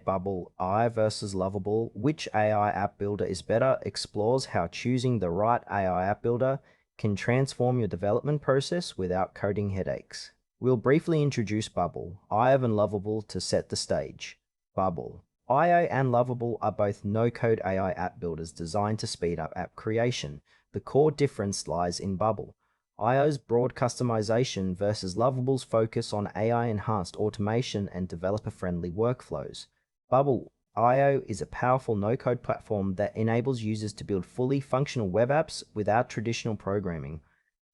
Bubble AI versus Lovable. Which AI app builder is better? Explores how choosing the right AI app builder can transform your development process without coding headaches. We'll briefly introduce Bubble, AI and Lovable to set the stage. Bubble. IO and Lovable are both no-code AI app builders designed to speed up app creation. The core difference lies in Bubble. IO's broad customization versus Lovable's focus on AI-enhanced automation and developer-friendly workflows. Bubble IO is a powerful no-code platform that enables users to build fully functional web apps without traditional programming.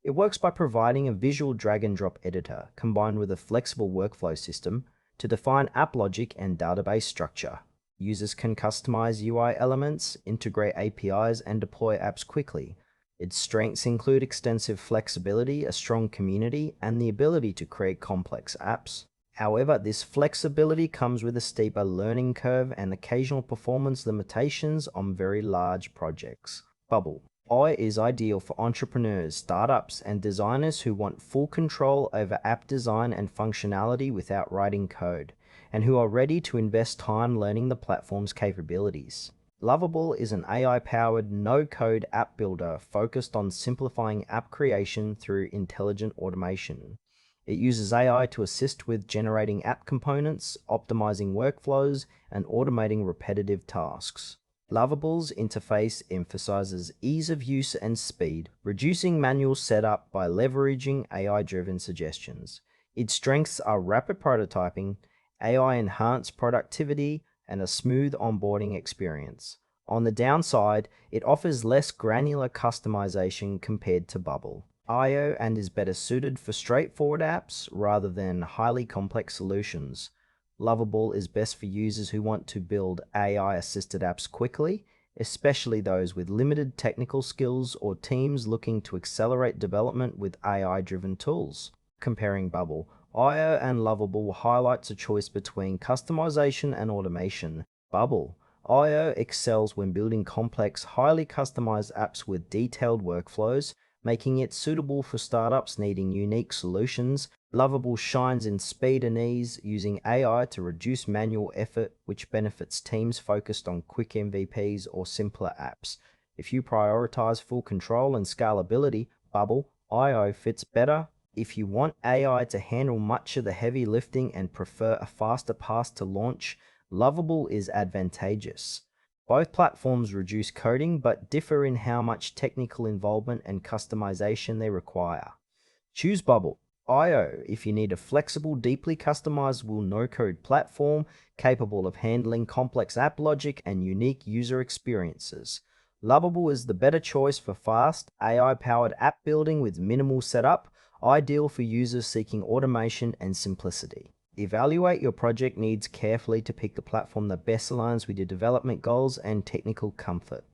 It works by providing a visual drag-and-drop editor combined with a flexible workflow system to define app logic and database structure. Users can customize UI elements, integrate APIs, and deploy apps quickly. Its strengths include extensive flexibility, a strong community, and the ability to create complex apps. However, this flexibility comes with a steeper learning curve and occasional performance limitations on very large projects. Bubble AI is ideal for entrepreneurs, startups, and designers who want full control over app design and functionality without writing code, and who are ready to invest time learning the platform's capabilities. Lovable is an AI-powered, no-code app builder focused on simplifying app creation through intelligent automation. It uses AI to assist with generating app components, optimizing workflows, and automating repetitive tasks. Lovable's interface emphasizes ease of use and speed, reducing manual setup by leveraging AI-driven suggestions. Its strengths are rapid prototyping, AI-enhanced productivity, and a smooth onboarding experience. On the downside, it offers less granular customization compared to Bubble IO and is better suited for straightforward apps rather than highly complex solutions. Lovable is best for users who want to build AI-assisted apps quickly, especially those with limited technical skills or teams looking to accelerate development with AI-driven tools. Comparing Bubble IO and Lovable highlights a choice between customization and automation. Bubble IO excels when building complex, highly customized apps with detailed workflows, making it suitable for startups needing unique solutions. Lovable shines in speed and ease, using AI to reduce manual effort, which benefits teams focused on quick MVPs or simpler apps. If you prioritize full control and scalability, Bubble IO fits better. If you want AI to handle much of the heavy lifting and prefer a faster path to launch, Lovable is advantageous. Both platforms reduce coding but differ in how much technical involvement and customization they require. Choose Bubble IO if you need a flexible, deeply customizable no-code platform capable of handling complex app logic and unique user experiences. Lovable is the better choice for fast, AI-powered app building with minimal setup, ideal for users seeking automation and simplicity. Evaluate your project needs carefully to pick the platform that best aligns with your development goals and technical comfort.